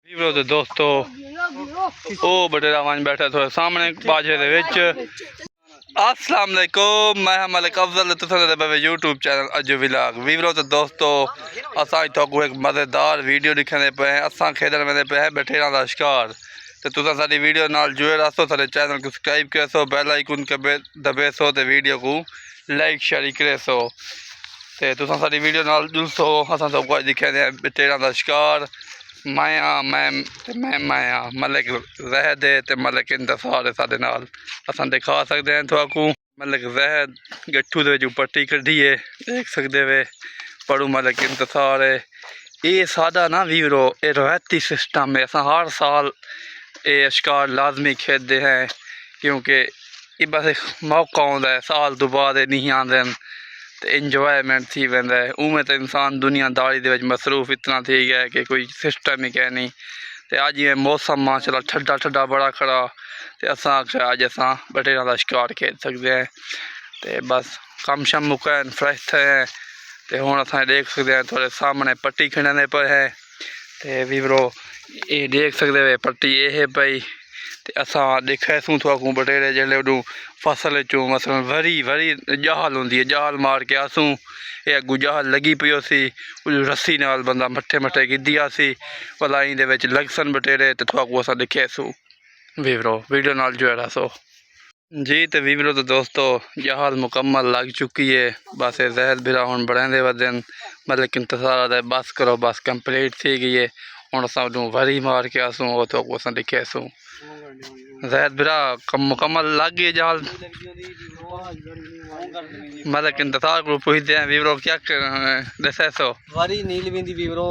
ਵੀਰੋ ਤੇ ਦੋਸਤੋ ਉਹ ਬਟੇਰਾ ਵਾਂਝ ਬੈਠਾ ਤੁਹਾਡੇ ਸਾਹਮਣੇ ਬਾਜੇ ਦੇ ਵਿੱਚ। अस्सलाम वालेकुम, मैं मलिक अफजल यूट्यूब चैनल अज व्लॉग। वीवरो तो दोस्तों असा तो एक मज़ेदार वीडियो दिखाने पे हैं। असा खेलन वेंदे पे हैं बटेरा का शिकार। तो तुसा साडी वीडियो नाल जुड़े रहो, साडे चैनल को सब्सक्राइब करो, बेल आइकन दबे सो ते वीडियो को लाइक शेयर करे सो। ते तुसा साडी वीडियो नाल जुड़सो। असा सब कुछ दिखाने बटेरा का शिकार। माया मैं माया मलिक जहद ते मलिक इंतसार है साडे नाल। असां दिखा सकते हैं थोड़ा मलिक जहद गट्ठू दे विचों पट्टी कड्ढी है, देख सकते वे। पड़ू मलिक इंतसार है। ये सादा ना वीवरो ये रवायती सिस्टम है। असां हर साल ये शिकार लाजमी खेलते हैं क्योंकि ये बस एक मौका आता है, साल तो बाद नहीं आते हैं तो इंजॉयमेंट थी वेंदा है। उमें तो इंसान दुनियादारी दे विच मसरूफ इतना थी गया कि कोई सिस्टम ही कह नहीं। तो अज ये मौसम माशाल्लाह ठंडा ठंडा बड़ा खड़ा तो असां आख्या अज असां बटेरा का शिकार खेल सकते हैं। तो बस कम शम मुकान फ्रैश थे हैं तो हुण असां देख सकते हैं थोड़े सामने पट्टी खिंडने पे है। तो वीवरो ये देख सकते हैं पट्टी ये है पई। तो असां दिखे सूँ थोड़ा बटेरे जिसले उडू फसल चो मसलन वरी वरी जहाल होंगी है, जहाल मार के आसूँ ये अगू जहाल लगी पी सी रस्सी नाल बंदा मट्ठे मट्ठे गिद्धिया सी भला इंदे विच लगसन बटेरे। तो थोड़ा असां दिखे सूँ वीवरो वीडियो नाल जुड़ा सो जी। तो वीवरो तो दोस्तों जहाल मुकम्मल लग चुकी है। बस ये जहद बिरा हुण बढ़ेंदे वधन मतलब इंतजार बस करो बस कंप्लीट थी गई है। हुण असां वरी मार के आसूँ और तो असां दिखे सूँ जहद बिरा मुकम्मल लग गई जहाल। मतलब इंतजार को पूछते हैं वीवरो क्या दसे सो वारी नील बिंदी वीवरो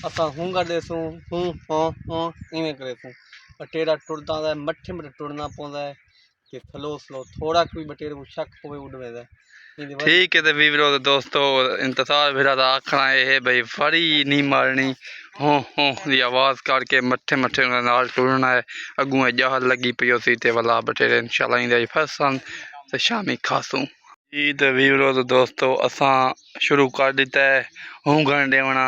असा हूं कर दे सू हूं हां हां इवें करे सू। बटेरा टुरदा है मट्ठे मट्ठे टुरना पौंदा है कि स्लो स्लो थोड़ा कोई बटेरे को शक होवे उड़ वेंदा है। ठीक है। तो वीवरो तो दोस्तों इंतजार फिर आखना है भाई फड़ी नहीं मारनी हों हों की आवाज़ करके मट्ठे मट्ठे नाल टुरना है। अगू जहाल लगी पी सी ते वाला बटेरे इंशाल्लाह इंदे फसन तो शामी खासूँ जी। तो वीवरो तो दोस्तों असा शुरू कर दिता है हूंगण देवना।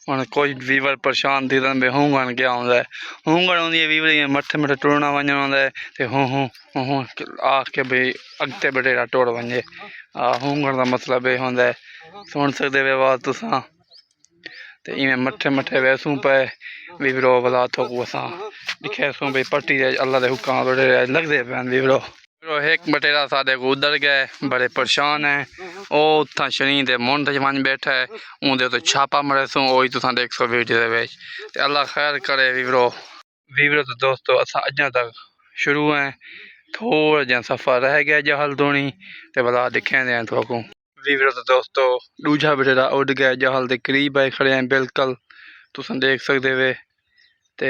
हम कोई वीवर परेशान थी भाई हूंगण क्या होंदा है। हूंगण होंदी है वीवर मट्ठे मट्ठे टुरना वञण होंदा है तो हूं हूं हूं आख के भाई अगते बटेरा टुर वञे। हूंगण का मतलब ये होंदा है सुन सकते वे आवाज़ तुसां। तो इवें मट्ठे मट्ठे वैसूं पे वीवरो भला थोकू असां दिखे सूँ भाई पट्टी अल्लाह के हुक्म बटेरे लगते पैन वीवरो। एक बटेरा साढ़े को उधर गए बड़े परेशान है। वो उतना शनी के मुंड च बन बैठा है उनके तो छापा मरे सूँ वही तुम देख सो वीडियो के। अल्लाह खैर करे वीवरो। वीवरो तो दोस्तों असा अजा तक शुरू है थोड़ा जहा सफ़र रह गया जहाल धोनी तो भला दिखे दें थोड़ा वीवरो तो दोस्तों दूजा बटेरा उड़ गया जहाल के करीब आए खड़े हैं बिल्कुल तुम देख सकते वे। तो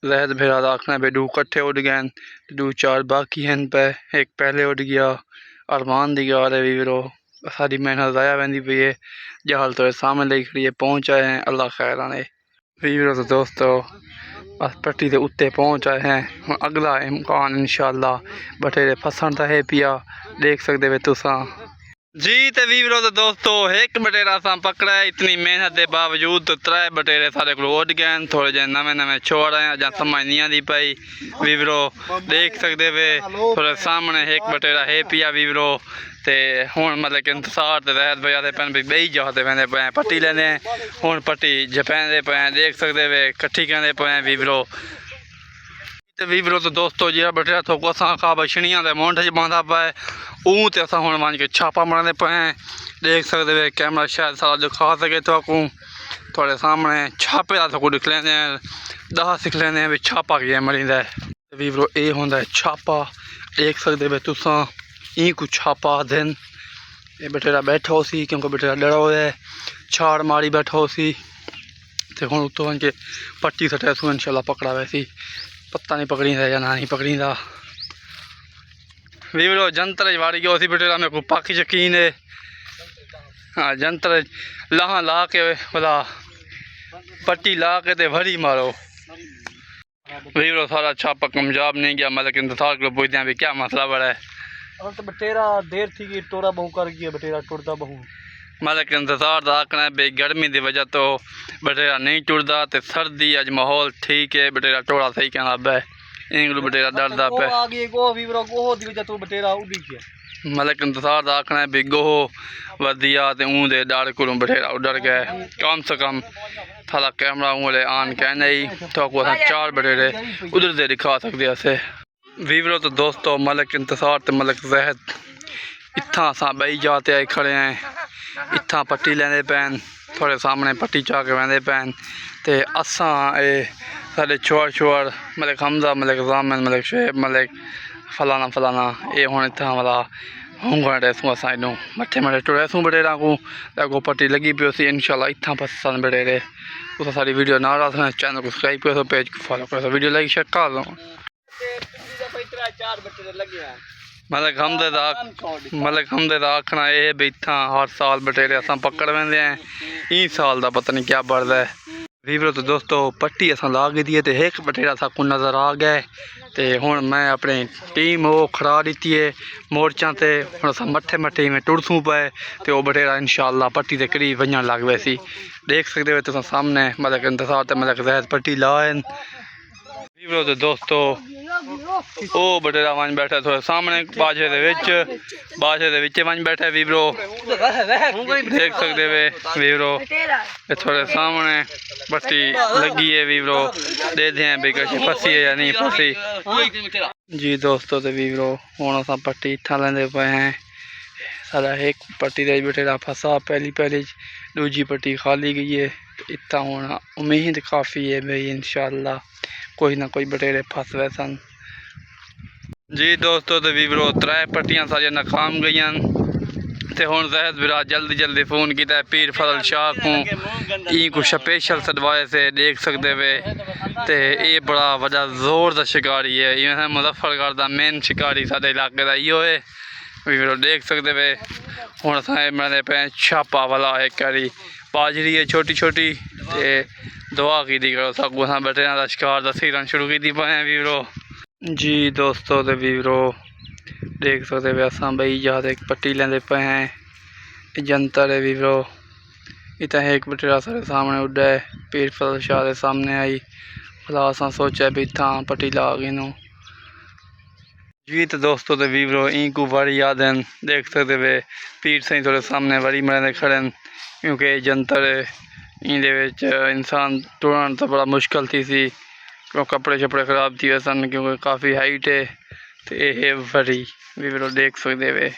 जहद फिर आखना भाई दू कट्ठे उड़ गए दू चार बाकी हैं पे एक पहले उड़ गया अरमान दी गाल है वीवरो। सारी मेहनत ज़ाया वही पी है जहाल तो सामने ले खड़ी है पहुँच आए हैं अल्लाह खैर आने वीवरो। तो दोस्तों बस पट्टी के उत्ते पहुँच आए हैं अगला इम्कान इंशाल्लाह बटेरे फसन तो है पिया देख सकते वे तुसा जी। तो वीवरो तो दोस्तों एक बटेरा असा पकड़ा है इतनी मेहनत के बावजूद तो त्रै बटेरे सारे को उड़ गए थोड़े जे नवे नवे छोड़ आए ਜਾਂ समझ नहीं आती पई वीवरो देख सकते वे थोड़े सामने एक बटेरा है पिया वीवरो। तो हूँ मतलब कि इंतजार तो रहत पे आते पैन बही जाते पैंदे पे पट्टी लेने हूँ पट्टी जपैंदे पे देख सकते वे कट्ठी कहते पे वीवरो। तो वीवरो तो दोस्तों जो बटेरा थोको असा खा बछड़ियाँ के मुंड च बांधा पाए ऊँ तो असा हूँ वन के छापा मारने पे देख सकते वे कैमरा शायद सारा दिखा सके थोड़े सामने छापे का थोको दिख लेंगे दहा सिख लेंगे भी छापा किए मरींदा है। वीवरो ये होंदा है छापा देख सकते वे तुसा ई कुछ छापा दिन ये बटेरा बैठा हो सी क्योंकि बटेरा डरा हो है छाड़ मारी बैठा हो सी। तो हूँ उत्तों वन के पट्टी सटे सू इंशाल्लाह पकड़ा वैसी पत्ता नहीं पकड़ींदा या ना नहीं पकड़ींदा। वीवरो जंतर वाड़ी गयो सी बटेरा में को पाकी यकीन है। हाँ जंतर लाह ला के भला पट्टी ला के ते भरी मारो वीवरो सारा छापा कामयाब नहीं गया मतलब इंतजार को पूछते हैं भी क्या मसला बड़ा है। तो बटेरा देर थी कि टोरा बहु कर गया बटेरा टुरदा बहु मलिक इंतजार का आखना है भाई गर्मी की वजह तो बटेरा नहीं टुरदा ते सर्दी अज माहौल ठीक है बटेरा टोड़ा सही कहना है इंगलू बटेरा डरदा पे आ गई गो वीवरो गोहो दी वजह तो बटेरा उड़ी गया मलिक इंतजार का आखना है भी गोहो वधिया ते ऊँ दे डर को बटेरा डर गए कम से कम थाला कैमरा ऊँले आन कहने ही तो को चार बटेरे उधर से दिखा सकते असे वीवरो तो दोस्तों मलिक इंतजार ते मलिक जहद इत्थां असां बई जाते आए खड़े हैं इत्थां पट्टी लेंदे पैन थोड़े सामने पट्टी चा के वेंदे पैन ते असां ए साढ़े छोर मलिक हमजा मलिक जामिन मलिक शेब मलिक फलाना फलाना ये हुण इत्थां वाला होंगण रेसूं असां इनू मथे मथे टुरेसूं बटेरा को अगो पट्टी लगी पियो सी इंशाल्लाह इत्थां पसंद बटेरे उस सारी वीडियो ना रखना चैनल को सब्सक्राइब करो पेज को फॉलो करो वीडियो लाइक शेयर कर दो मलिक हमदे दा आखना ये भी इत्थां हर साल बटेरे असां पकड़ वेंदे हैं ई साल दा पता नहीं क्या बढ़दा है वीवरो तो दोस्तों पट्टी असां ला गई है तो एक बटेरा असां को नज़र आ गए तो हुण मैं अपनी टीम वो खड़ा दी है मोर्चा से हुण असां मठे मठे में टुरसूं पे तो वो बटेरा इंशाल्लाह पट्टी के करीब वजन लग वैसी देख सकते हो तुम सामने मलिक इंतजार ते मलिक जहद पट्टी लाइन वीवरो तो दोस्तों ओ बटेरा वन बैठा थोड़े सामने बाजे दे विच वन बैठा वीवरो देख सकते वे वीवरो थोड़े सामने पट्टी लगी है वीवरो दे दें भाई कहीं फसी है या नहीं फसी जी दोस्तों तो वीवरो हुण असां पट्टी इत्थां लेंदे पे हैं सारा एक पट्टी दे बटेरा फसा पहली दूजी पट्टी खाली गई है इत्थां हुण उम्मीद काफ़ी है भाई इंशाल्लाह कोई ना कोई बटेरे फस गए सन जी दोस्तों तो वीवरो 3 पट्टियां सारियां नाकाम गई ते हुण जहद बिरा जल्दी फ़ोन किया पीर फजल शाह को ई को स्पेशल सदवाए से देख सकते वे ते ये बड़ा वड्डा जोर का शिकारी है ये मुजफ्फरगढ़ का मेन शिकारी साडे इलाके का इहो है वीवरो देख सकते वे हुण असां मैंने पे छापा वाला एक करी बाजरी है छोटी ते दुआ की करो सब असां बटेरा का शिकार का सीरन शुरू की पे वीवरो जी दोस्तों तो वीवरो देख सकते वे असां बई जाते पट्टी लेंदे पे हैं जंतर है वीवरो इतना एक बटेरा सारे सामने उड़ा है पीर फजल शाह के सामने आई भला असां सोचा भी इतना पट्टी ला गई नू जी तो दोस्तों तो वीवरो ई को वरी याद हैं देख सकते वे पीर सही थोड़े सामने वरी मरने खड़े क्योंकि जंतर इंदे विच इंसान टुरन तो बड़ा मुश्किल थी सी क्यों कपड़े शपड़े खराब थी सन क्योंकि काफ़ी हाइट है तो ये वरी वीवरो देख सकते वे